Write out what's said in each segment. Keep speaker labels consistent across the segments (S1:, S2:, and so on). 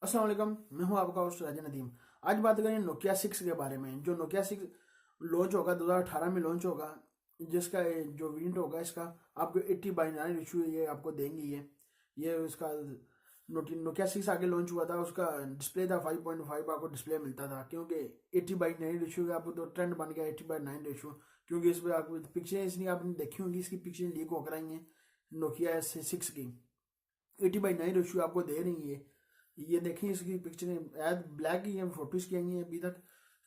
S1: अस्सलाम वालेकुम, मैं हूं आपका होस्ट राजा नदीम। आज बात करें नोकिया 6 के बारे में। जो नोकिया 6 लॉन्च होगा 2018 में लॉन्च होगा, जिसका जो वेरिएंट होगा इसका आपको 80/9 इशू ये आपको देंगे। ये उसका नोकिया 6 आगे लॉन्च हुआ था, उसका डिस्प्ले था 5.5, आपको डिस्प्ले मिलता था क्योंकि 80/9 रेशियो का आपको तो ट्रेंड बन गया 80/9 रेशियो। क्योंकि इस पर आपको पिक्चरें इसलिए आपने देखी होंगी, इसकी पिक्चरें लीक होकर आई हैं नोकिया 6 की। 80/9 रेशियो आपको दे रही है। ये देखें इसकी पिक्चरें ऐड ब्लैक ही हैं, फोटोज की आई हैं अभी तक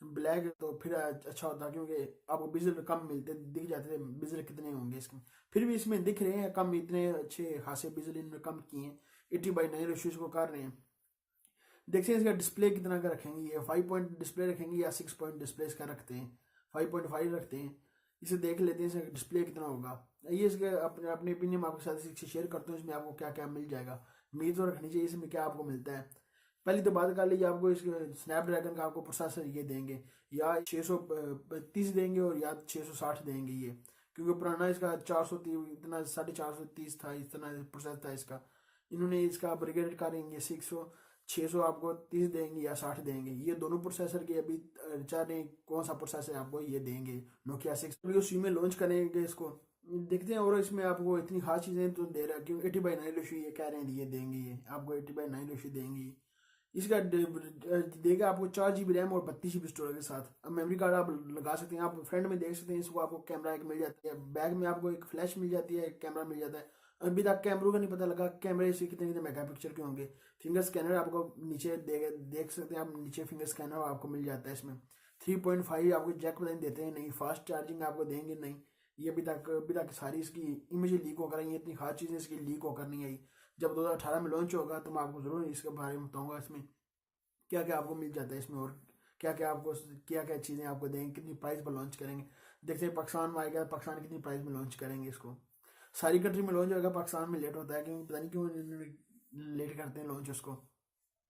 S1: ब्लैक, तो फिर अच्छा होता क्योंकि आपको बिजल कम मिलते दिख जाते थे बिजल कितने होंगे इसमें। फिर भी इसमें दिख रहे हैं कम, इतने अच्छे खासे बिजल इनमें कम किए हैं। 80/9 रेशियो को कर रहे हैं। देखते हैं इसका डिस्प्ले कितना का रखेंगे, ये 5 पॉइंट डिस्प्ले रखेंगे या 6 पॉइंट डिस्प्ले इसका रखते हैं, 5.5 रखते हैं। इसे देख लेते हैं इसका डिस्प्ले कितना होगा। ये इसके अपने अपने ओपिनियन आपके साथ इससे शेयर करता हूँ, इसमें आपको क्या क्या मिल जाएगा। उम्मीद तो रखनी चाहिए इसमें क्या आपको मिलता है। पहली तो बात कर लीजिए, आपको इसके स्नैपड्रैगन का आपको प्रोसेसर ये देंगे, या 630 देंगे और या 660 देंगे ये। क्योंकि पुराना इसका 430 इतना 430 था, इतना प्रोसेसर था इसका। इन्होंने इसका अपग्रेड करेंगे 600 आपको 30 देंगे या 60 देंगे। ये दोनों प्रोसेसर के अभी चाह रहे हैं कौन सा प्रोसेसर आपको ये देंगे। नोकिया 6 अभी उसी में लॉन्च करेंगे इसको, देखते हैं। और इसमें आपको इतनी खास चीजें तो दे रहा है क्योंकि 80/9 रेशियो ये कह रहे हैं ये देंगे, ये आपको 80/9 रेशियो देंगे। इसका देगा आपको 4 GB रैम और 32 GB स्टोरेज के साथ। अब मेमोरी कार्ड आप लगा सकते हैं, आप फ्रंट में देख सकते हैं इसको, आपको कैमरा एक मिल जाता है, बैक में आपको एक फ्लैश मिल जाती है, एक कैमरा मिल जाता है। अभी तक कैमरों का नहीं पता लगा कैमरे से कितने कितने मेगापिक्सल के होंगे। फिंगर स्कैनर आपको नीचे देख सकते हैं आप, नीचे फिंगर स्कैनर आपको मिल जाता है इसमें। 3.5 आपको जैक पता नहीं देते हैं, नहीं फास्ट चार्जिंग आपको देंगे नहीं। ये अभी तक सारी इसकी इमेज लीक होकर आई है, इतनी खास चीजें इसकी लीक होकर नहीं आई। जब 2018 में लॉन्च होगा तो मैं आपको जरूर इसके बारे में बताऊंगा इसमें क्या क्या आपको मिल जाता है इसमें, और क्या क्या चीज़ें आपको देंगे, कितनी प्राइस पर लॉन्च करेंगे। देखते हैं पाकिस्तान में आएगा, पाकिस्तान कितनी प्राइस में लॉन्च करेंगे इसको। सारी कंट्री में लॉन्च होगा, पाकिस्तान में लेट होता है क्योंकि पता नहीं क्यों लेट करते हैं लॉन्च उसको।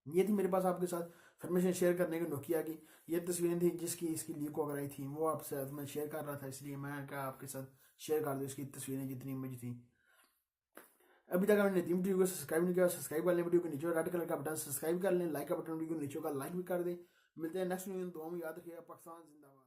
S1: ये थी मेरे पास आपके साथ इन्फॉर्मेशन शेयर करने की नोकिया की। ये तस्वीरें थी जिसकी इसकी लीक हो आई थी, वो आपसे मैं शेयर कर रहा था, इसलिए मैं क्या आपके साथ शेयर कर दूँ इसकी तस्वीरें जितनी इमेज थी। अभी तक आपने नदीम टीवी को सब्सक्राइब नहीं किया, सब्सक्राइब कर लें। वीडियो के नीचे रेड कलर का बटन सब्सक्राइब कर लें, लाइक का बटन वीडियो के नीचे का लाइक भी कर दें। मिलते हैं नेक्स्ट वीडियो में, दुआ में याद रखिएगा। पाकिस्तान जिंदाबाद।